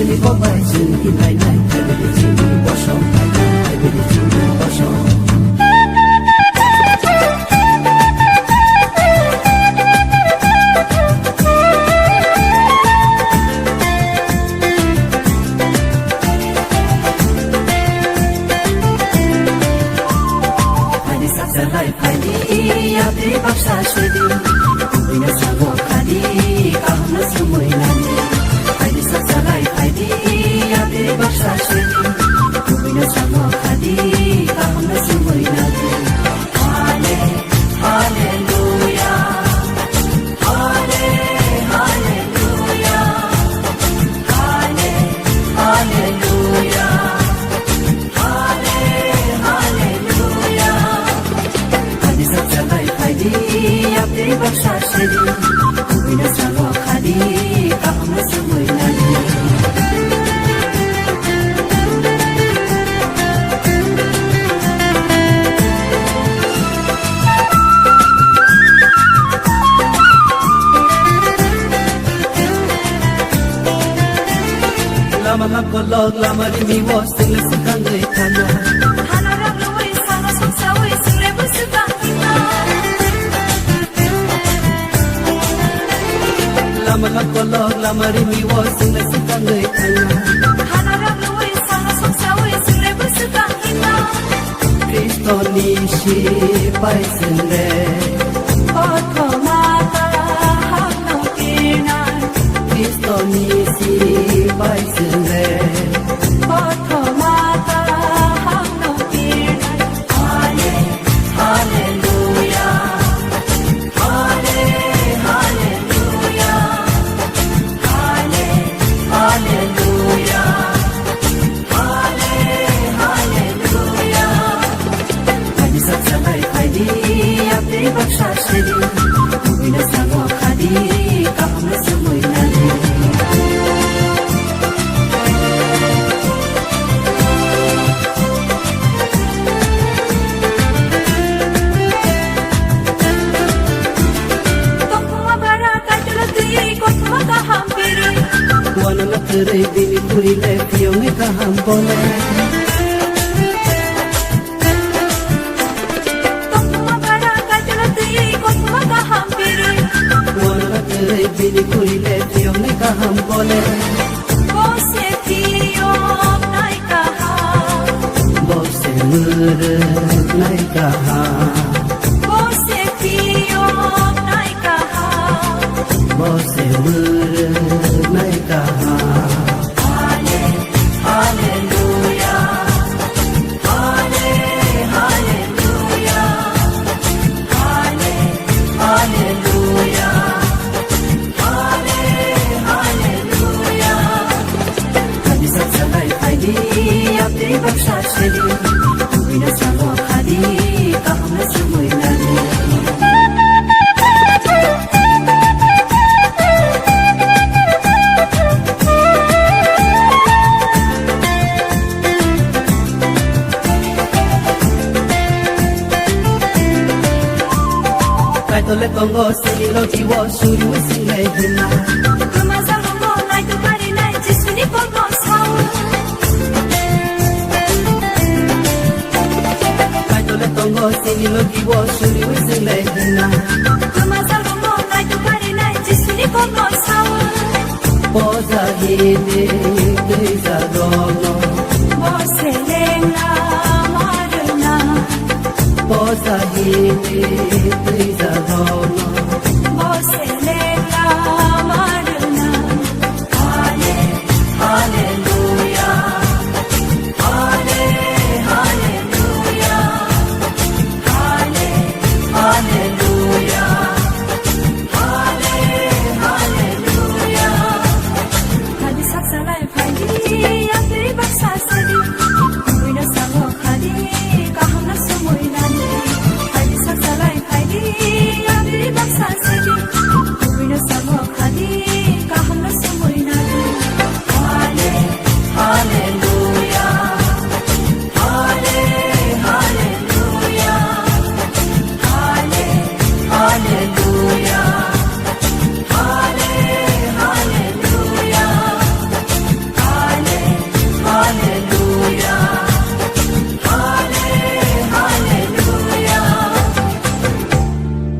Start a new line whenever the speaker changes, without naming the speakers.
你不爱是你奶奶，爱为你经历多少，爱为你经历多少。Yabri baksa shedi, kubina sago khadi, kahna sumoi nani. Haidi satsalai haidi, yabri baksa shedi, kubina sago khadi, kahna sumoi nani. Hale, hallelujah, hale, hallelujah, hale, hallelujah. Yabri baksa shedi, kubina sago khadi, kahna sumoi nani. Lama la kolog lama rimi wo single sikangai thana. Hana raglo wai sama somsa wai single busukangina. Lama la kolog lama rimi wo single sikangai thana. Hana raglo wai sama somsa wai single busukangina. Kristo ni shi pai single. Otho mata hakno kina. Kristo ni shi pai single. Otho mata hakno kina. Hale, hallelujah. Hale, hallelujah. Hale, hallelujah. Hale, hallelujah. Haidi satsalai haidi, yabri baksa shedi, kubina sago khadi, kahna sumoi nani. Wana la tere bini kuri le piyo me kaham bole. Tokuma bara kajala tuye kotuma kaham piri. Wana la tere bini kuri le piyo me kaham bole. Bose piyo nai kaham. Bose mure nai kaham. Bose piyo nai kaham. Bose mure nai kaham. Hale, hallelujah. Hale, hallelujah. Hale, hallelujah. Hale, hallelujah. Haidi satsalai haidi, yabri baksa shedi, kubina sago khadi, kahna sumoi nani. Kaitole Congo singilo kiwo shuri we single hina. Kuma zango nai tu kari nai jisuni Congo sao. Kaitole Congo singilo kiwo shuri we single hina. Kuma zango nai tu kari nai jisuni Congo sao. Poza hine kisa dono. Bose lenga maruna. Poza hine kisa dono. Bose lenga.